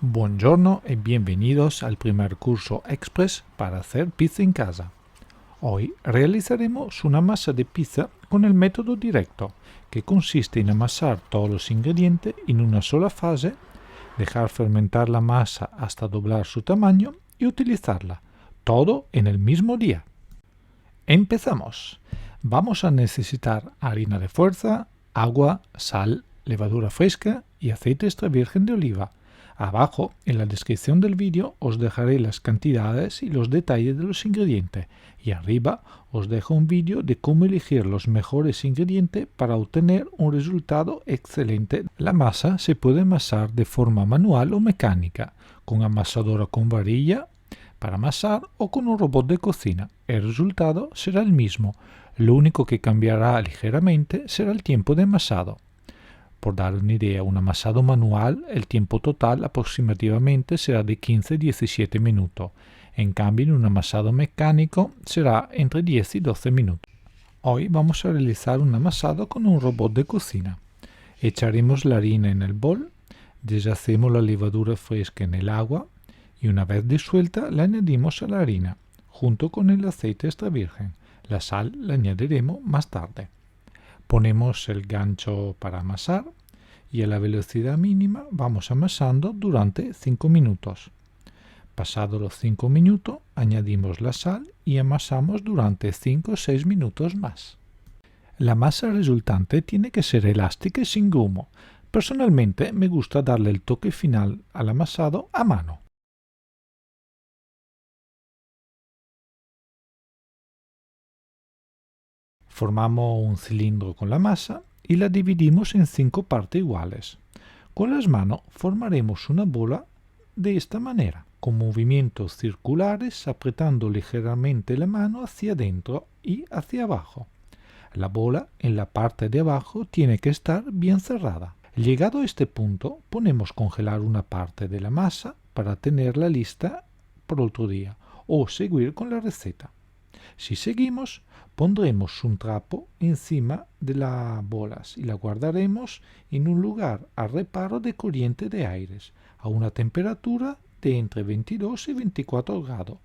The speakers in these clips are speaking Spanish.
Buongiorno y bienvenidos al primer curso express para hacer pizza en casa. Hoy realizaremos una masa de pizza con el método directo, que consiste en amasar todos los ingredientes en una sola fase, dejar fermentar la masa hasta doblar su tamaño y utilizarla, todo en el mismo día. Empezamos. Vamos a necesitar harina de fuerza, agua, sal, levadura fresca y aceite extra virgen de oliva. Abajo, en la descripción del vídeo, os dejaré las cantidades y los detalles de los ingredientes, y arriba os dejo un vídeo de cómo elegir los mejores ingredientes para obtener un resultado excelente. La masa se puede amasar de forma manual o mecánica, con amasadora con varilla para amasar o con un robot de cocina. El resultado será el mismo, lo único que cambiará ligeramente será el tiempo de amasado. Por dar una idea, un amasado manual, el tiempo total aproximadamente será de 15-17 minutos. En cambio, en un amasado mecánico será entre 10 y 12 minutos. Hoy vamos a realizar un amasado con un robot de cocina. Echaremos la harina en el bol, deshacemos la levadura fresca en el agua y una vez disuelta la añadimos a la harina, junto con el aceite extra virgen. La sal la añadiremos más tarde. Ponemos el gancho para amasar y a la velocidad mínima vamos amasando durante 5 minutos. Pasados los 5 minutos, añadimos la sal y amasamos durante 5 o 6 minutos más. La masa resultante tiene que ser elástica y sin grumo. Personalmente me gusta darle el toque final al amasado a mano. Formamos un cilindro con la masa y la dividimos en 5 partes iguales. Con las manos formaremos una bola de esta manera, con movimientos circulares apretando ligeramente la mano hacia adentro y hacia abajo. La bola en la parte de abajo tiene que estar bien cerrada. Llegado a este punto, ponemos congelar una parte de la masa para tenerla lista por otro día o seguir con la receta. Si seguimos, pondremos un trapo encima de las bolas y la guardaremos en un lugar a reparo de corriente de aires, a una temperatura de entre 22 y 24 grados,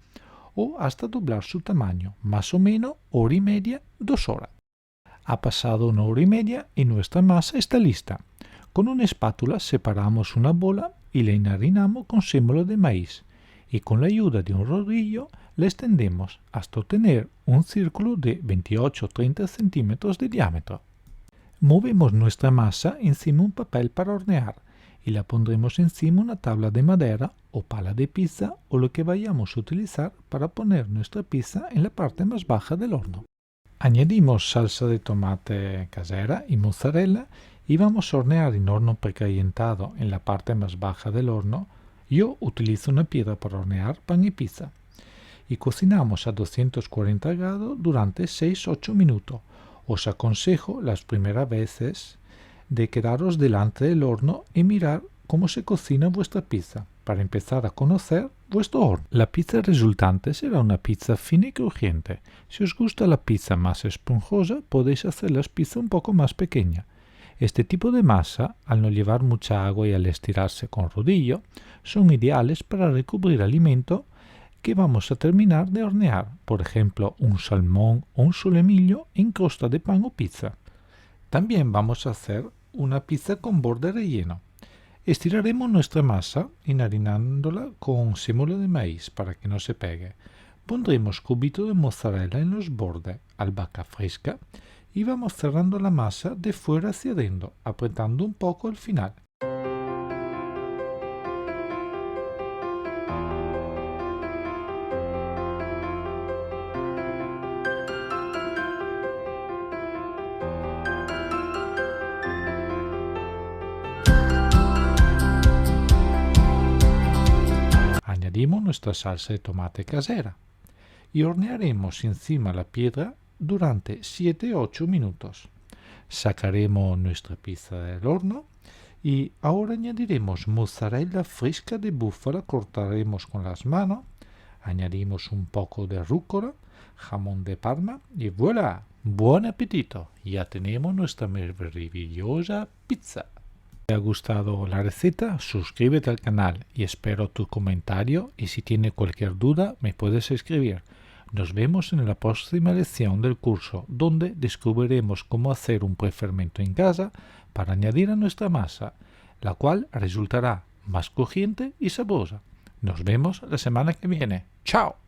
o hasta doblar su tamaño, más o menos hora y media, 2 horas. Ha pasado una hora y media y nuestra masa está lista. Con una espátula separamos una bola y la enharinamos con sémola de maíz, y con la ayuda de un rodillo la extendemos hasta obtener un círculo de 28-30 centímetros de diámetro. Movemos nuestra masa encima de un papel para hornear y la pondremos encima una tabla de madera o pala de pizza o lo que vayamos a utilizar para poner nuestra pizza en la parte más baja del horno. Añadimos salsa de tomate casera y mozzarella y vamos a hornear en horno precalentado en la parte más baja del horno. Yo utilizo una piedra para hornear pan y pizza. Y cocinamos a 240 grados durante 6-8 minutos. Os aconsejo las primeras veces de quedaros delante del horno y mirar cómo se cocina vuestra pizza para empezar a conocer vuestro horno. La pizza resultante será una pizza fina y crujiente. Si os gusta la pizza más esponjosa, podéis hacer las pizzas un poco más pequeñas. Este tipo de masa, al no llevar mucha agua y al estirarse con rodillo, son ideales para recubrir alimento que vamos a terminar de hornear, por ejemplo un salmón o un solemillo en crosta de pan o pizza. También vamos a hacer una pizza con borde relleno. Estiraremos nuestra masa enharinándola con sémola de maíz para que no se pegue. Pondremos cubitos de mozzarella en los bordes, albahaca fresca y vamos cerrando la masa de fuera hacia adentro, apretando un poco al final. Añadimos nuestra salsa de tomate casera y hornearemos encima la piedra durante 7-8 minutos. Sacaremos nuestra pizza del horno y ahora añadiremos mozzarella fresca de búfala, cortaremos con las manos, añadimos un poco de rúcula, jamón de Parma y ¡voilà! ¡Buen apetito! Ya tenemos nuestra maravillosa pizza. te ha gustado la receta, suscríbete al canal y espero tu comentario, y si tienes cualquier duda me puedes escribir. Nos vemos en la próxima lección del curso, donde descubriremos cómo hacer un prefermento en casa para añadir a nuestra masa, la cual resultará más crujiente y sabrosa. Nos vemos la semana que viene. ¡Chao!